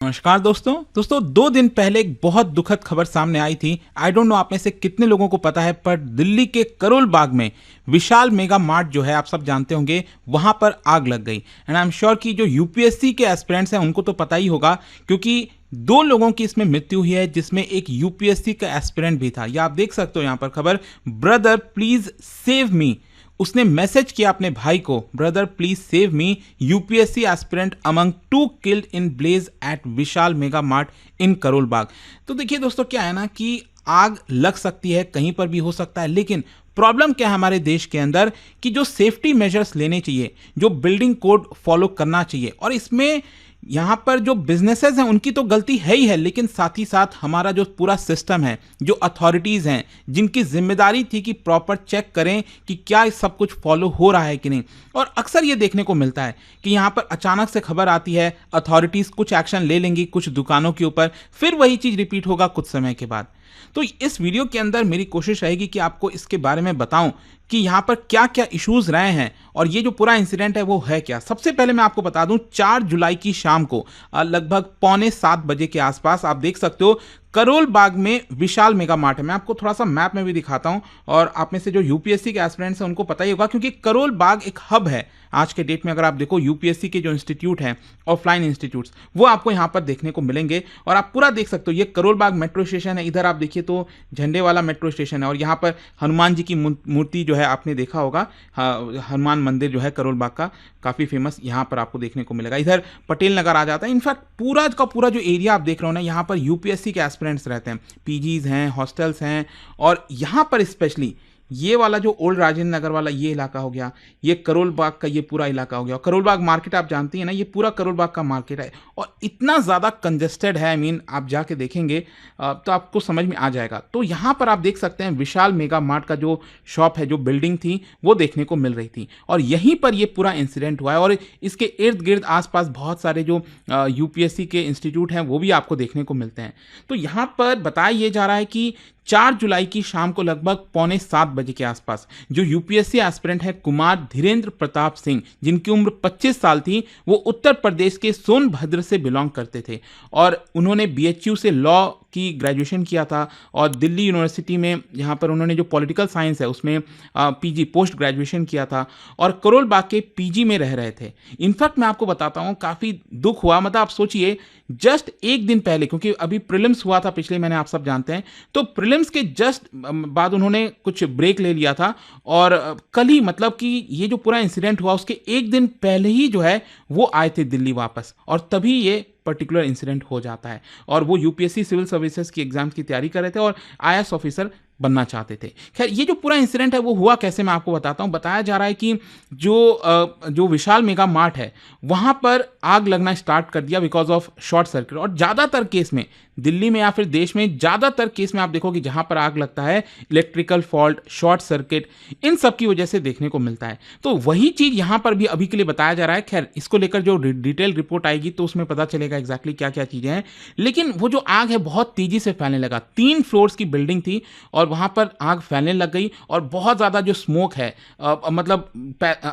नमस्कार दोस्तों 2 दिन पहले एक बहुत दुखद खबर सामने आई थी। आई डोंट नो आप में से कितने लोगों को पता है, पर दिल्ली के करोल बाग में विशाल मेगा मार्ट जो है, आप सब जानते होंगे, वहां पर आग लग गई। एंड आई एम श्योर कि जो यूपीएससी के एस्पिरेंट्स हैं उनको तो पता ही होगा, क्योंकि 2 लोगों की इसमें मृत्यु हुई है, जिसमें एक यूपीएससी का एस्पिरेंट भी था। या आप देख सकते हो यहां पर खबर, ब्रदर प्लीज सेव मी। उसने मैसेज किया अपने भाई को, brother please save me, UPSC aspirant among 2 killed in blaze at Vishal mega Mart in Karol Bagh. तो देखिए दोस्तों, क्या है ना कि आग लग सकती है, कहीं पर भी हो सकता है, लेकिन प्रॉब्लम क्या है हमारे देश के अंदर कि जो सेफ्टी मेजर्स लेने चाहिए, जो बिल्डिंग कोड फॉलो करना चाहिए, और इसमें यहाँ पर जो बिजनेसेस हैं उनकी तो गलती है ही है, लेकिन साथ ही साथ हमारा जो पूरा सिस्टम है, जो अथॉरिटीज़ हैं, जिनकी जिम्मेदारी थी कि प्रॉपर चेक करें कि क्या सब कुछ फॉलो हो रहा है कि नहीं। और अक्सर ये देखने को मिलता है कि यहाँ पर अचानक से खबर आती है, अथॉरिटीज़ कुछ एक्शन ले लेंगी कुछ दुकानों के ऊपर, फिर वही चीज़ रिपीट होगा कुछ समय के बाद। तो इस वीडियो के अंदर मेरी कोशिश रहेगी कि आपको इसके बारे में बताऊं कि यहाँ पर क्या क्या इश्यूज रहे हैं और ये जो पूरा इंसिडेंट है वो है क्या। सबसे पहले मैं आपको बता दूं, 4 जुलाई की शाम को लगभग 6:45 बजे के आसपास आप देख सकते हो करोल बाग में विशाल मेगा मार्ट है। मैं आपको थोड़ा सा मैप में भी दिखाता हूं, और आप में से जो यूपीएससी के एस्पिरेंट्स हैं उनको पता ही होगा, क्योंकि करोल बाग एक हब है आज के डेट में। अगर आप देखो यूपीएससी के जो इंस्टीट्यूट हैं, ऑफलाइन इंस्टीट्यूट्स, वो आपको यहाँ पर देखने को मिलेंगे। और आप पूरा देख सकते हो, ये करोल बाग मेट्रो स्टेशन है। इधर आप देखिए तो झंडे वाला मेट्रो स्टेशन है, और यहाँ पर हनुमान जी की मूर्ति जो है आपने देखा होगा, हनुमान मंदिर जो है करोल बाग का काफ़ी फेमस, यहाँ पर आपको देखने को मिलेगा। इधर पटेल नगर आ जाता है। इनफैक्ट पूरा का पूरा जो एरिया आप देख रहे हो ना, यहाँ पर यूपीएससी के एस्पिरेंट्स रहते हैं, पीजीज हैं, हॉस्टल्स हैं, और यहाँ पर स्पेशली ये वाला जो ओल्ड राजेंद्र नगर वाला ये इलाका हो गया, ये करोल बाग का ये पूरा इलाका हो गया। करोल बाग मार्केट आप जानती हैं ना, ये पूरा करोल बाग का मार्केट है, और इतना ज़्यादा कंजेस्टेड है। आई मीन आप जाके देखेंगे तो आपको समझ में आ जाएगा। तो यहाँ पर आप देख सकते हैं विशाल मेगा मार्ट का जो शॉप है, जो बिल्डिंग थी, वो देखने को मिल रही थी, और यहीं पर ये पूरा इंसिडेंट हुआ है। और इसके इर्द गिर्द आसपास बहुत सारे जो यूपीएससी के इंस्टीट्यूट हैं वो भी आपको देखने को मिलते हैं। तो यहाँ पर बताया ये जा रहा है कि 4 जुलाई की शाम को लगभग 6:45 बजे के आसपास जो यूपीएससी एस्पिरेंट है कुमार धीरेन्द्र प्रताप सिंह, जिनकी उम्र 25 साल थी, वो उत्तर प्रदेश के सोनभद्र से बिलोंग करते थे, और उन्होंने बीएचयू से लॉ की ग्रेजुएशन किया था, और दिल्ली यूनिवर्सिटी में यहाँ पर उन्होंने जो पॉलिटिकल साइंस है उसमें पीजी पोस्ट ग्रेजुएशन किया था, और करोल बाग के पीजी में रह रहे थे। इनफैक्ट मैं आपको बताता हूँ, काफ़ी दुख हुआ। मतलब आप सोचिए, जस्ट एक दिन पहले, क्योंकि अभी प्रीलिम्स हुआ था पिछले महीने, आप सब जानते हैं, तो प्रीलिम्स के जस्ट बाद उन्होंने कुछ ब्रेक ले लिया था, और कल ही, मतलब कि ये जो पूरा इंसिडेंट हुआ उसके एक दिन पहले ही जो है वो आए थे दिल्ली वापस, और तभी ये पर्टिकुलर इंसिडेंट हो जाता है। और वो यूपीएससी सिविल सर्विसेज की एग्जाम्स की तैयारी कर रहे थे और आईएएस ऑफिसर बनना चाहते थे। खैर, ये जो पूरा इंसिडेंट है वो हुआ कैसे, मैं आपको बताता हूँ। बताया जा रहा है कि जो विशाल मेगा मार्ट है वहाँ पर आग लगना स्टार्ट कर दिया बिकॉज ऑफ शॉर्ट सर्किट। और ज़्यादातर केस में, दिल्ली में या फिर देश में ज़्यादातर केस में आप देखोगे जहाँ पर आग लगता है, इलेक्ट्रिकल फॉल्ट, शॉर्ट सर्किट, इन सब की वजह से देखने को मिलता है। तो वही चीज़ यहाँ पर भी अभी के लिए बताया जा रहा है। खैर, इसको लेकर जो डिटेल रिपोर्ट आएगी तो उसमें पता चलेगा एग्जैक्टली क्या क्या चीज़ें हैं। लेकिन वो जो आग है बहुत तेज़ी से फैलने लगा। 3 फ्लोर्स की बिल्डिंग थी, और वहाँ पर आग फैलने लग गई, और बहुत ज़्यादा जो स्मोक है मतलब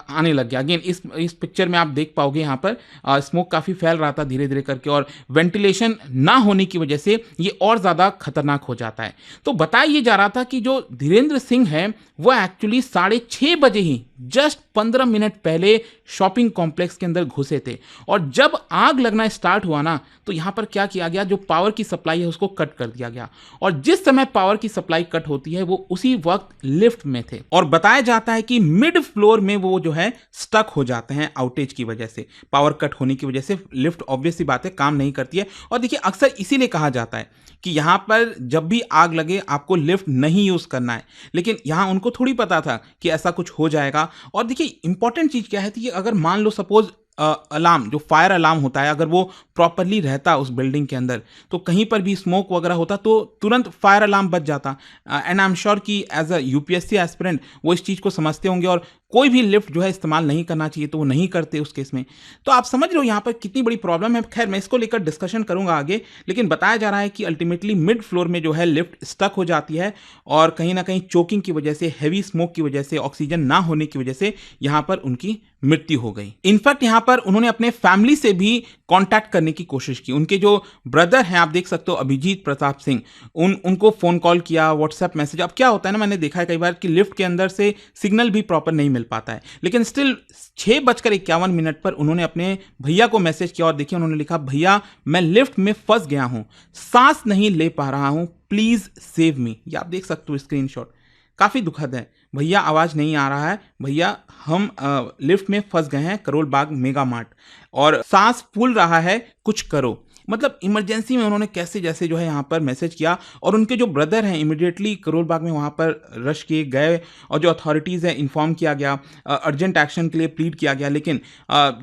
आने लग गया। अगेन इस पिक्चर में आप देख पाओगे, यहाँ पर स्मोक काफ़ी फैल रहा था धीरे धीरे करके, और वेंटिलेशन ना होने की वजह से ये और ज़्यादा खतरनाक हो जाता है। तो बताया ये जा रहा था कि जो धीरेन्द्र सिंह है वो एक्चुअली 6:30 बजे ही, जस्ट 15 मिनट पहले शॉपिंग कॉम्प्लेक्स के अंदर घुसे थे, और जब आग लगना स्टार्ट हुआ ना, तो यहाँ पर क्या किया गया, जो पावर की सप्लाई है उसको कट कर दिया गया, और जिस समय पावर की सप्लाई कट होती है वो उसी वक्त लिफ्ट में थे, और बताया जाता है कि मिड फ्लोर में वो जो है स्टक हो जाते हैं आउटेज की वजह से, पावर कट होने की वजह से लिफ्ट ऑब्वियस सी बात है काम नहीं करती है। और देखिए, अक्सर इसीलिए कहा जाता है कि यहाँ पर जब भी आग लगे आपको लिफ्ट नहीं यूज़ करना है, लेकिन यहाँ उनको थोड़ी पता था कि ऐसा कुछ हो जाएगा। और देखिए, इंपॉर्टेंट चीज़ क्या है कि अगर मान लो सपोज अलार्म, जो फायर अलार्म होता है, अगर वो प्रॉपरली रहता उस बिल्डिंग के अंदर, तो कहीं पर भी स्मोक वगैरह होता तो तुरंत फायर अलार्म बच जाता। एंड आई एम श्योर कि एज अ यूपीएससी एस्पिरेंट वो इस चीज़ को समझते होंगे, और कोई भी लिफ्ट जो है इस्तेमाल नहीं करना चाहिए, तो वो नहीं करते उस केस में। तो आप समझ रहे हो यहाँ पर कितनी बड़ी प्रॉब्लम है। खैर, मैं इसको लेकर डिस्कशन करूंगा आगे, लेकिन बताया जा रहा है कि अल्टीमेटली मिड फ्लोर में जो है लिफ्ट स्टक हो जाती है, और कहीं ना कहीं चोकिंग की वजह से, हैवी स्मोक की वजह से, ऑक्सीजन ना होने की वजह से यहाँ पर उनकी मृत्यु हो गई। इनफैक्ट यहाँ पर उन्होंने अपने फैमिली से भी कांटेक्ट करने की कोशिश की। उनके जो ब्रदर हैं, आप देख सकते हो अभिजीत प्रताप सिंह, उनको फोन कॉल किया, व्हाट्सएप मैसेज। अब क्या होता है ना, मैंने देखा है कई बार कि लिफ्ट के अंदर से सिग्नल भी प्रॉपर नहीं मिल पाता है, लेकिन स्टिल 6:51 पर उन्होंने अपने भैया को मैसेज किया और देखिए उन्होंने लिखा, भैया मैं लिफ्ट में फंस गया हूं, सांस नहीं ले पा रहा हूं, प्लीज सेव मी। ये आप देख सकते हो स्क्रीनशॉट, काफी दुखद है। भैया आवाज नहीं आ रहा है, भैया हम लिफ्ट में फंस गए हैं करोल बाग मेगा मार्ट और सांस फूल रहा है, कुछ करो। मतलब इमरजेंसी में उन्होंने कैसे जैसे जो है यहाँ पर मैसेज किया और उनके जो ब्रदर हैं इमीडिएटली करोल बाग में वहाँ पर रश किए गए और जो अथॉरिटीज़ हैं इन्फॉर्म किया गया, अर्जेंट एक्शन के लिए प्लीड किया गया। लेकिन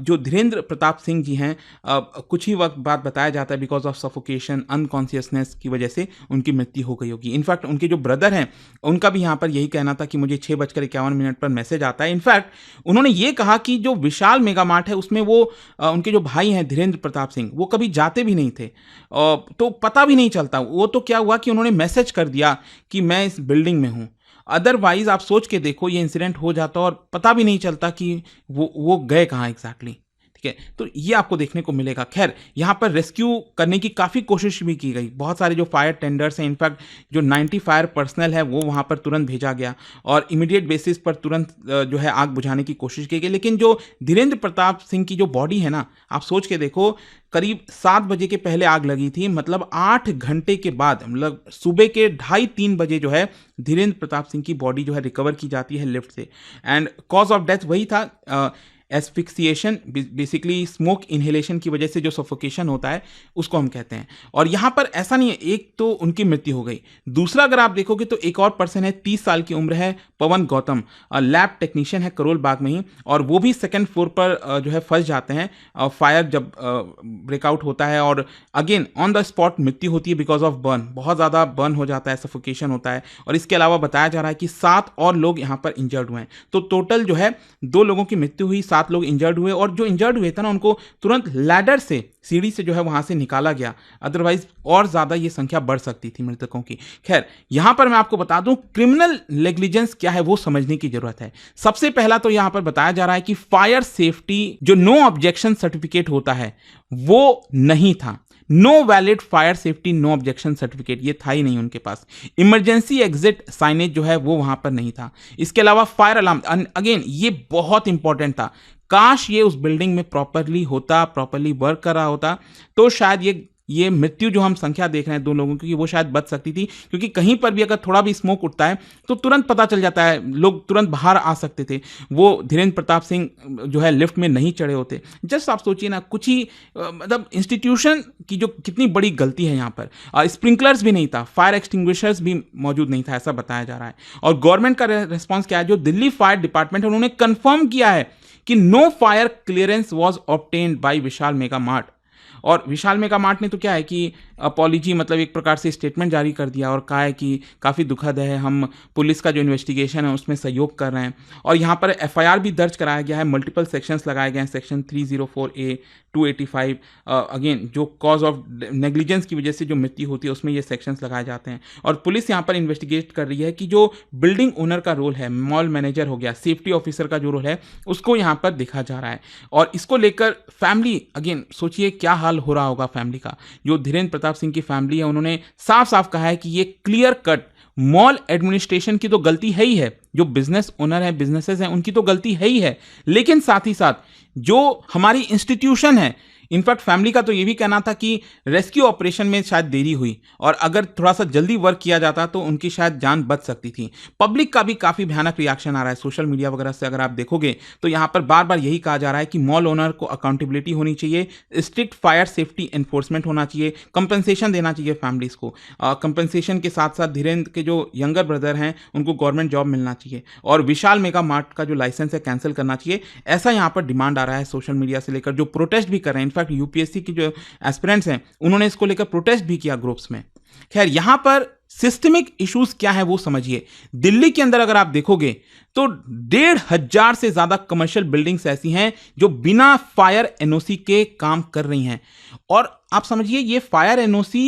जो धीरेन्द्र प्रताप सिंह जी हैं, कुछ ही वक्त बाद बताया जाता है बिकॉज ऑफ सफोकेशन, अनकॉन्शियसनेस की वजह से उनकी मृत्यु हो गई होगी। इनफैक्ट उनके जो ब्रदर हैं उनका भी यहाँ पर यही कहना था कि मुझे 6:51 पर मैसेज आता है। इनफैक्ट उन्होंने ये कहा कि जो विशाल मेगा मार्ट है उसमें वो उनके जो भाई हैं धीरेन्द्र प्रताप सिंह, वो कभी जाते भी नहीं थे, तो पता भी नहीं चलता। वो तो क्या हुआ कि उन्होंने मैसेज कर दिया कि मैं इस बिल्डिंग में हूं। अदरवाइज आप सोच के देखो, ये इंसिडेंट हो जाता और पता भी नहीं चलता कि वो गए कहां एग्जैक्टली। ठीक है, तो ये आपको देखने को मिलेगा। खैर, यहाँ पर रेस्क्यू करने की काफ़ी कोशिश भी की गई। बहुत सारे जो फायर टेंडर्स हैं, इनफैक्ट जो 90 फायर पर्सनल है वो वहाँ पर तुरंत भेजा गया और इमीडिएट बेसिस पर तुरंत जो है आग बुझाने की कोशिश की गई। लेकिन जो धीरेन्द्र प्रताप सिंह की जो बॉडी है ना, आप सोच के देखो, करीब 7 बजे के पहले आग लगी थी, मतलब 8 घंटे के बाद, मतलब सुबह के 2:30-3 बजे जो है धीरेन्द्र प्रताप सिंह की बॉडी जो है रिकवर की जाती है लिफ्ट से। एंड कॉज ऑफ डेथ वही था, एस्फिक्सिएशन, बेसिकली स्मोक इनहेलेशन की वजह से जो सफोकेशन होता है उसको हम कहते हैं। और यहाँ पर ऐसा नहीं है, एक तो उनकी मृत्यु हो गई, दूसरा अगर आप देखोगे तो एक और पर्सन है, 30 साल की उम्र है, पवन गौतम, लैब टेक्नीशियन है करोल बाग में ही, और वो भी सेकंड फ्लोर पर जो है फंस जाते हैं फायर जब ब्रेकआउट होता है और अगेन ऑन द स्पॉट मृत्यु होती है बिकॉज ऑफ बर्न। बहुत ज़्यादा बर्न हो जाता है, सफोकेशन होता है। और इसके अलावा बताया जा रहा है कि 7 और लोग यहाँ पर इंजर्ड हुए हैं। तो टोटल जो है 2 लोगों की मृत्यु हुई, 7 लोग इंजर्ड हुए और जो इंजर्ड हुए थे ना उनको तुरंत लैडर से, सीढ़ी से जो है वहां से निकाला गया, अदरवाइज और ज्यादा ये संख्या बढ़ सकती थी मृतकों की। खैर, यहां पर मैं आपको बता दूं क्रिमिनल नेग्लिजेंस क्या है वो समझने की जरूरत है। सबसे पहला तो यहां पर बताया जा रहा है कि फायर सेफ्टी जो नो ऑब्जेक्शन सर्टिफिकेट होता है वो नहीं था। No valid fire safety no objection certificate, ये था ही नहीं उनके पास। इमरजेंसी एग्जिट साइनेज जो है वो वहां पर नहीं था। इसके अलावा फायर अलार्म, अगेन ये बहुत इंपॉर्टेंट था, काश ये उस बिल्डिंग में प्रॉपरली होता, प्रॉपरली वर्क कर रहा होता तो शायद ये मृत्यु जो हम संख्या देख रहे हैं 2 लोगों की, वो शायद बच सकती थी। क्योंकि कहीं पर भी अगर थोड़ा भी स्मोक उठता है तो तुरंत पता चल जाता है, लोग तुरंत बाहर आ सकते थे। वो धीरेन्द्र प्रताप सिंह जो है लिफ्ट में नहीं चढ़े होते। जस्ट आप सोचिए ना, कुछ ही मतलब इंस्टीट्यूशन की जो कितनी बड़ी गलती है यहाँ पर। स्प्रिंकलर्स भी नहीं था, फायर एक्सटिंग्विशर्स भी मौजूद नहीं था, ऐसा बताया जा रहा है। और गवर्नमेंट का रिस्पॉन्स क्या है, जो दिल्ली फायर डिपार्टमेंट है उन्होंने कंफर्म किया है कि no fire clearance was obtained by Vishal mega Mart. और विशाल मेगा मार्ट ने तो क्या है कि अपॉलॉजी, मतलब एक प्रकार से स्टेटमेंट जारी कर दिया और कहा है कि काफ़ी दुखद है, हम पुलिस का जो इन्वेस्टिगेशन है उसमें सहयोग कर रहे हैं। और यहाँ पर एफआईआर भी दर्ज कराया गया है, मल्टीपल सेक्शंस लगाए गए हैं, सेक्शन 304A, 285, अगेन जो कॉज ऑफ नेग्लिजेंस की वजह से जो मृत्यु होती है उसमें ये सेक्शंस लगाए जाते हैं। और पुलिस यहाँ पर इन्वेस्टिगेट कर रही है कि जो बिल्डिंग ओनर का रोल है, मॉल मैनेजर हो गया, सेफ्टी ऑफिसर का जो रोल है उसको यहाँ पर देखा जा रहा है। और इसको लेकर फैमिली, अगेन सोचिए क्या हाल हो रहा होगा फैमिली का। जो धीरेन्द्र प्रताप सिंह की फैमिली है उन्होंने साफ साफ कहा है कि ये क्लियर कट मॉल एडमिनिस्ट्रेशन की तो गलती है ही है, जो बिजनेस ओनर है, बिजनेसेस हैं, उनकी तो गलती है ही है, लेकिन साथ ही साथ जो हमारी इंस्टीट्यूशन है, इनफैक्ट फैमिली का तो ये भी कहना था कि रेस्क्यू ऑपरेशन में शायद देरी हुई और अगर थोड़ा सा जल्दी वर्क किया जाता तो उनकी शायद जान बच सकती थी। पब्लिक का भी काफ़ी भयानक रिएक्शन आ रहा है सोशल मीडिया वगैरह से, अगर आप देखोगे तो यहाँ पर बार बार यही कहा जा रहा है कि मॉल ओनर को अकाउंटेबिलिटी होनी चाहिए, स्ट्रिक्ट फायर सेफ्टी एनफोर्समेंट होना चाहिए, कंपनसेशन देना चाहिए फैमिलीज को। कंपनसेशन के साथ साथ धीरेन्द्र के जो यंगर ब्रदर हैं उनको गवर्नमेंट जॉब मिलना चाहिए और विशाल मेगा मार्ट का जो लाइसेंस है कैंसिल करना चाहिए, ऐसा यहाँ पर डिमांड आ रहा है सोशल मीडिया से लेकर। जो प्रोटेस्ट भी कर रहे हैं, इनफैक्ट यूपीएससी की जो एस्पिरेंट्स हैं उन्होंने इसको लेकर प्रोटेस्ट भी किया ग्रुप्स में। खैर, यहां पर सिस्टमिक इश्यूज क्या है वो समझिए। दिल्ली के अंदर अगर आप देखोगे तो 1,500 से ज्यादा कमर्शियल बिल्डिंग्स ऐसी हैं जो बिना फायर एनओसी के काम कर रही हैं। और आप समझिए ये फायर एनओसी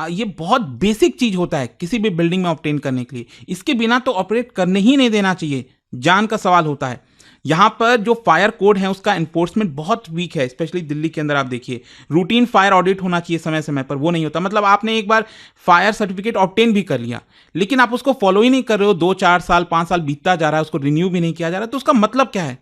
ये बहुत बेसिक चीज होता है किसी भी बिल्डिंग में ऑब्टेन करने के लिए, इसके बिना तो ऑपरेट करने ही नहीं देना चाहिए, जान का सवाल होता है। यहाँ पर जो फायर कोड है उसका एनफोर्समेंट बहुत वीक है, स्पेशली दिल्ली के अंदर। आप देखिए रूटीन फायर ऑडिट होना चाहिए समय समय पर, वो नहीं होता। मतलब आपने एक बार फायर सर्टिफिकेट ऑब्टेन भी कर लिया लेकिन आप उसको फॉलो ही नहीं कर रहे हो, 2-4 साल 5 साल बीतता जा रहा है, उसको रिन्यू भी नहीं किया जा रहा, तो उसका मतलब क्या है?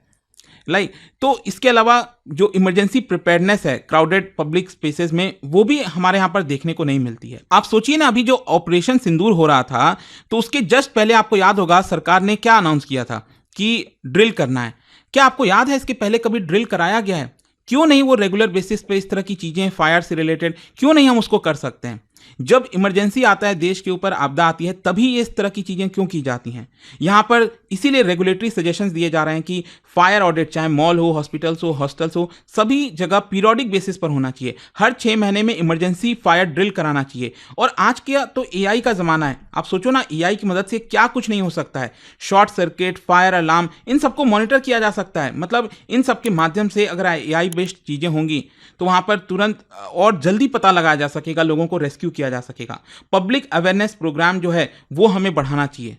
तो इसके अलावा जो इमरजेंसी प्रिपेयर्डनेस है क्राउडेड पब्लिक स्पेसेस में, वो भी हमारे यहाँ पर देखने को नहीं मिलती है। आप सोचिए ना, अभी जो ऑपरेशन सिंदूर हो रहा था तो उसके जस्ट पहले आपको याद होगा सरकार ने क्या अनाउंस किया था कि ड्रिल करना है। क्या आपको याद है इसके पहले कभी ड्रिल कराया गया है? क्यों नहीं वो रेगुलर बेसिस पे इस तरह की चीजें फायर से रिलेटेड क्यों नहीं हम उसको कर सकते हैं? जब इमरजेंसी आता है, देश के ऊपर आपदा आती है, तभी इस तरह की चीजें क्यों की जाती हैं? यहां पर इसीलिए रेगुलेटरी सजेशंस दिए जा रहे हैं कि फायर ऑडिट चाहे मॉल हो, हॉस्पिटल्स हो, हॉस्टल्स हो, सभी जगह पीरियोडिक बेसिस पर होना चाहिए। हर 6 महीने में इमरजेंसी फायर ड्रिल कराना चाहिए। और आज के तो एआई का जमाना है। आप सोचो ना, एआई की मदद से क्या कुछ नहीं हो सकता है। शॉर्ट सर्किट, फायर अलार्म, इन सबको मॉनिटर किया जा सकता है। मतलब इन सब के माध्यम से अगर एआई बेस्ड चीजें होंगी तो वहां पर तुरंत और जल्दी पता लगाया जा सकेगा, लोगों को रेस्क्यू किया जा सकेगा। पब्लिक अवेयरनेस प्रोग्राम जो है वो हमें बढ़ाना चाहिए।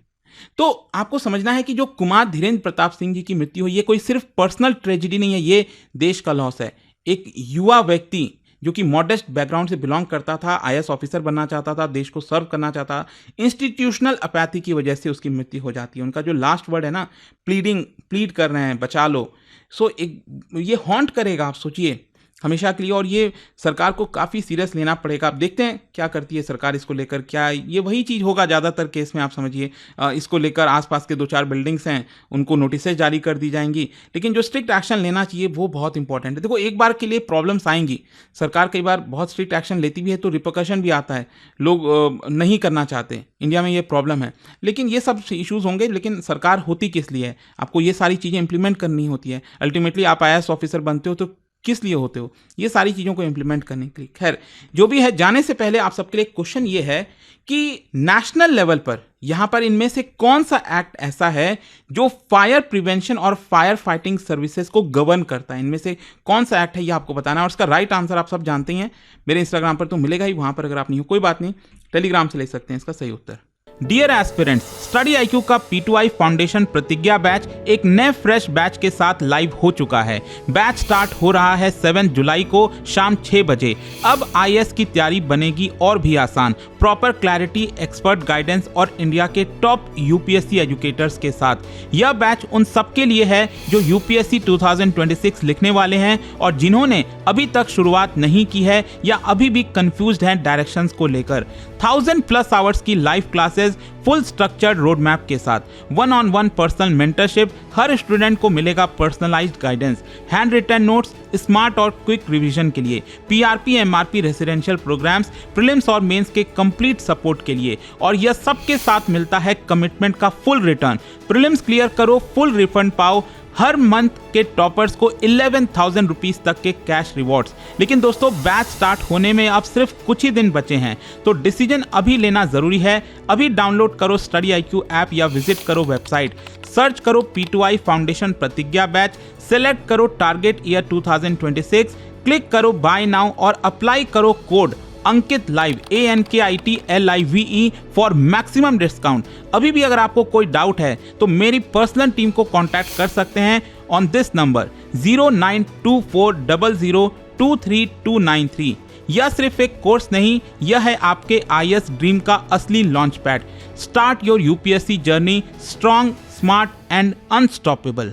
तो आपको समझना है कि जो कुमार धीरेन्द्र प्रताप सिंह जी की मृत्यु हुई, ये कोई सिर्फ पर्सनल ट्रेजेडी नहीं है, ये देश का लॉस है। एक युवा व्यक्ति जो कि मॉडेस्ट बैकग्राउंड से बिलोंग करता था, आईएएस ऑफिसर बनना चाहता था, देश को सर्व करना चाहता, इंस्टीट्यूशनल अपैथी की वजह से उसकी मृत्यु हो जाती है। उनका जो लास्ट वर्ड है ना, प्लीड कर रहे हैं, बचा लो, ये हॉन्ट करेगा, आप सोचिए, हमेशा के लिए। और ये सरकार को काफ़ी सीरियस लेना पड़ेगा। आप देखते हैं क्या करती है सरकार इसको लेकर। क्या ये वही चीज़ होगा ज़्यादातर केस में? आप समझिए इसको लेकर आसपास के 2-4 बिल्डिंग्स हैं, उनको नोटिसेज जारी कर दी जाएंगी, लेकिन जो स्ट्रिक्ट एक्शन लेना चाहिए वो बहुत इंपॉर्टेंट है। देखो, एक बार के लिए प्रॉब्लम्स आएंगी, सरकार कई बार बहुत स्ट्रिक्ट एक्शन लेती भी है तो रिपरकशन भी आता है, लोग नहीं करना चाहते। इंडिया में ये प्रॉब्लम है, लेकिन ये सब इश्यूज होंगे। लेकिन सरकार होती किस लिए है? आपको ये सारी चीज़ें इंप्लीमेंट करनी होती है। अल्टीमेटली आप आईएएस ऑफिसर बनते हो तो किस लिए होते हो? ये सारी चीज़ों को इंप्लीमेंट करने के लिए। खैर, जो भी है, जाने से पहले आप सबके लिए क्वेश्चन ये है कि नेशनल लेवल पर यहां पर इनमें से कौन सा एक्ट ऐसा है जो फायर प्रिवेंशन और फायर फाइटिंग सर्विसेज को गवर्न करता है? इनमें से कौन सा एक्ट है, ये आपको बताना है। और उसका राइट आंसर आप सब जानते हैं, मेरे इंस्टाग्राम पर तो मिलेगा ही, वहां पर अगर आप नहीं हो कोई बात नहीं, टेलीग्राम से ले सकते हैं इसका सही उत्तर। डियर एस्पिरेंट्स, स्टडी आईक्यू का P2I फाउंडेशन प्रतिज्ञा बैच एक नए फ्रेश बैच के साथ लाइव हो चुका है। बैच स्टार्ट हो रहा है 7 जुलाई को शाम 6 बजे। अब आईएएस की तैयारी बनेगी और भी आसान, प्रॉपर क्लैरिटी, एक्सपर्ट गाइडेंस और इंडिया के टॉप यूपीएससी एजुकेटर्स के साथ। यह बैच उन सबके लिए है जो यूपीएससी 2026 लिखने वाले हैं और जिन्होंने अभी तक शुरुआत नहीं की है या अभी भी कंफ्यूज्ड हैं डायरेक्शंस को लेकर। 1000+ आवर्स की live classes full structured road map के साथ, 1-on-1 पर्सनल मेंटरशिप, हर स्टूडेंट को मिलेगा personalised guidance, hand written notes, smart और क्विक रिवीजन के लिए, PRP MRP residential programmes, prelims और मेंस के कंप्लीट सपोर्ट के लिए। और यह सबके साथ मिलता है कमिटमेंट का फुल रिटर्न। प्रीलिम्स क्लियर करो, फुल रिफंड पाओ, हर मंथ के टॉपर्स को 11,000 रुपीज तक के कैश रिवॉर्ड्स। लेकिन दोस्तों, बैच स्टार्ट होने में अब सिर्फ कुछ ही दिन बचे हैं, तो डिसीजन अभी लेना जरूरी है। अभी डाउनलोड करो स्टडी आईक्यू ऐप या विजिट करो वेबसाइट, सर्च करो P2I फाउंडेशन प्रतिज्ञा बैच, सेलेक्ट करो टारगेट ईयर 2026, क्लिक करो बाय नाउ और अप्लाई करो code Ankit live ANKITLIVE for maximum discount. अभी भी अगर आपको कोई डाउट है तो मेरी पर्सनल टीम को कांटेक्ट कर सकते हैं ऑन दिस नंबर 092400232293। यह सिर्फ एक कोर्स नहीं, यह है आपके आईएएस ड्रीम का असली launch pad. Start your UPSC journey strong, smart and unstoppable.